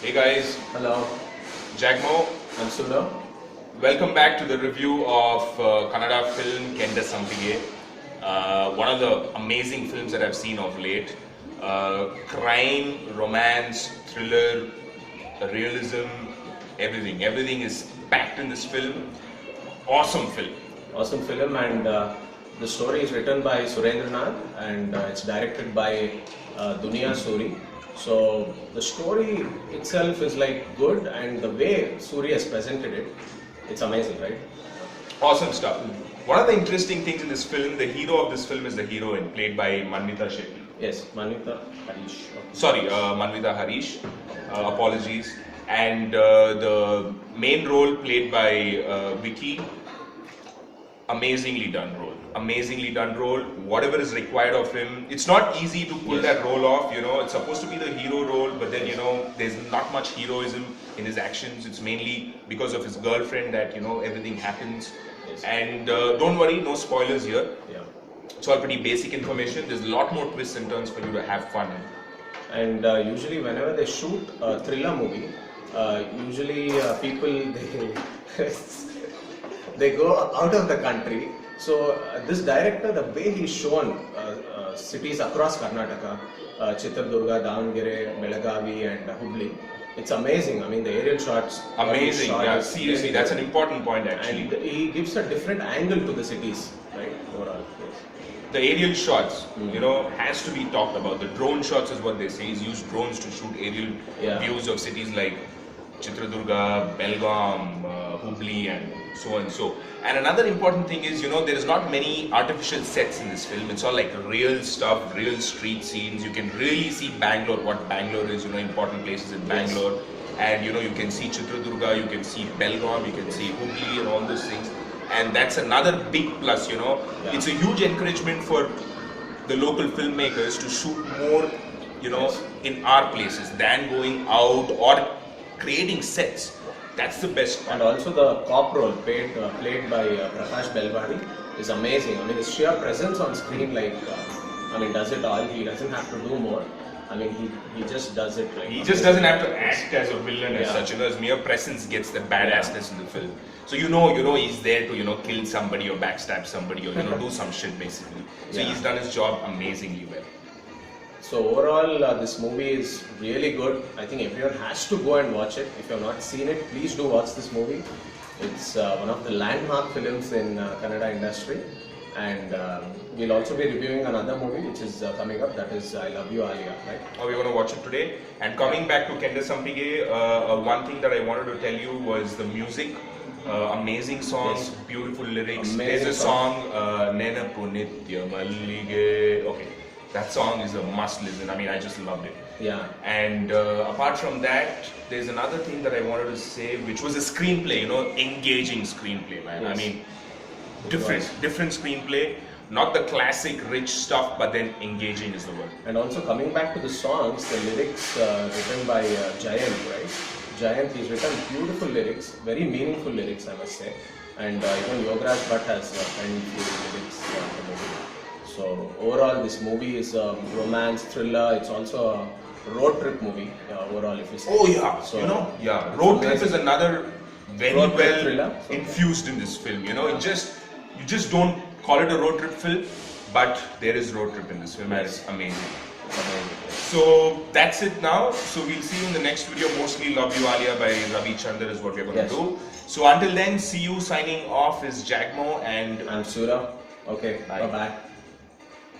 Hey guys, Hello, Jagmo. I'm Sudha. Welcome back to the review of Kannada film Kenda Sampige. One of the amazing films that I've seen of late. Crime, romance, thriller, realism, everything. Everything is packed in this film. Awesome film. Awesome film, and the story is written by Surendranath and it's directed by Dunia Suri. So the story itself is like good, and the way Suri has presented it, it's amazing, right? Awesome stuff. One of the interesting things in this film, the hero of this film is the heroine, played by Manvita Shetty. Yes, Manvita Harish. Sorry, Manvita Harish. Apologies. And the main role played by Vicky. Amazingly done role. Amazingly done role. Whatever is required of him. It's not easy to pull that role off. You know, it's supposed to be the hero role, but then there's not much heroism in his actions. It's mainly because of his girlfriend that everything happens. Yes. And don't worry, no spoilers here. Yeah. It's all pretty basic information. There's a lot more twists and turns for you to have fun. And usually, whenever they shoot a thriller movie, usually people they go out of the country. So this director, the way he's shown cities across Karnataka, Chitradurga, Davangere, Belagavi, and Hubli, it's amazing. I mean, the aerial shots. Amazing, yeah. is Seriously, really that's good. an important point actually. And he gives a different angle to the cities, right? Overall, yes. The aerial shots, has to be talked about. The drone shots is what they say. He's used drones to shoot aerial views of cities like Chitradurga, Belgaum, Hubli, and so and so. And another important thing is, there is not many artificial sets in this film. It's all like real stuff, real street scenes. You can really see Bangalore, what Bangalore is, important places in Bangalore. And, you can see Chitradurga, you can see Belgaum, you can see Hubli and all those things. And that's another big plus, It's a huge encouragement for the local filmmakers to shoot more, in our places than going out or creating sets. That's the best part. And also the cop role played by Prakash Belwadi is amazing. I mean, his sheer presence on screen, does it all. He doesn't have to do more. I mean, he just does it. He just doesn't have to act as a villain as such. His mere presence gets the badassness in the film. So he's there to kill somebody or backstab somebody or do some shit basically. So he's done his job amazingly well. So overall, this movie is really good. I think everyone has to go and watch it. If you have not seen it, please do watch this movie. It's one of the landmark films in Kannada industry. And we'll also be reviewing another movie which is coming up, that is I Love You Alia, right? We're going to watch it today. And coming back to Kenda Sampige, one thing that I wanted to tell you was the music. Amazing songs, beautiful lyrics. There's a song, Nenapu Nitya Mallige. Okay, that song is a must listen. I mean, I just loved it. Yeah. And apart from that, there's another thing that I wanted to say, which was a screenplay, engaging screenplay, man. Yes. I mean, different screenplay, not the classic rich stuff, but then engaging is the word. And also coming back to the songs, the lyrics written by Jayant, right? Jayant, he's written beautiful lyrics, very meaningful lyrics, I must say. And even Yogaraj Bhatt has penned few lyrics for the movie. So overall, this movie is a romance thriller. It's also a road trip movie. Overall, if you say. Oh yeah, so, road trip is another very road well thriller, infused in this film. You just don't call it a road trip film, but there is road trip in this film, and it's amazing. So that's it now. So we'll see you in the next video. Mostly Love You Alia by Ravi Chandar is what we're going to do. So until then, see you. Signing off is Jagmo and I'm Sura. Okay, bye bye.